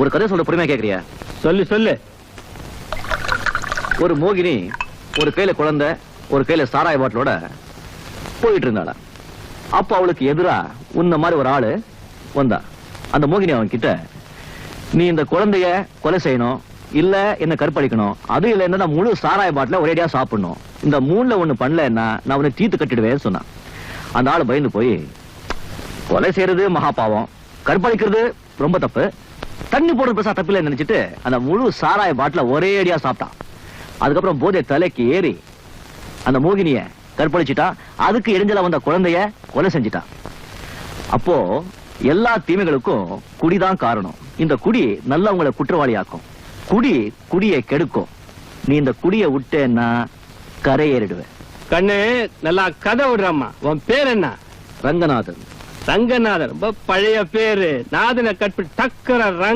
ஒரு கதை சொல்ற பொறுமையா கேக்குறியா? சொல்லு சொல்லு. ஒரு மோகினி ஒரு கையில குழந்தை ஒரு கையில சாராய பாட்டிலோட போயிட்டு இருந்தாளா. அப்ப அவளுக்கு எதிரா உன்ன மாதிரி ஒரு ஆளு வந்தா. அந்த மோகினி அவன் கிட்ட, நீ இந்த குழந்தைய கொலை செய்யணும், இல்ல என்ன கற்பழிக்கணும், அது இல்ல என்ன முழு சாராய பாட்டில ஒரேடியா சாப்பிடணும், இந்த மூணுல ஒண்ணு பண்ணலன்னா நான் உன்னை தீத்து கட்டிடுவேன்னு சொன்னான். அந்த ஆளு பயந்து போய், கொலை செய்யறது மகா பாவம், கற்பழிக்கிறது ரொம்ப தப்பு, தண்ணி போடுறது பெருசா தப்பு இல்லைன்னு நினைச்சிட்டு அந்த முழு சாராய பாட்டில ஒரே அடியா சாப்பிட்டான். அதுக்கப்புறம் போதை தலைக்கு ஏறி அந்த மோகினிய கற்பழிச்சிட்டா. அதுக்கு இடைஞ்சல வந்த குழந்தைய கொலை செஞ்சிட்டான். அப்போ எல்லா தீமைகளுக்கும் குடிதான் காரணம். இந்த குடி நல்லவங்களை குற்றவாளியாக்கும். குடி குடியை கெடுக்கும். நீ இந்த குடியை விட்டேன்னா கரையேறிடுவேன். கண்ணு நல்லா கதை விடுறாமா. உன் பேர் என்ன? ரங்கநாதன். ரங்கநாதன் ரொம்ப பழைய பேரு. நாதனை கற்பி டக்கர ரங்க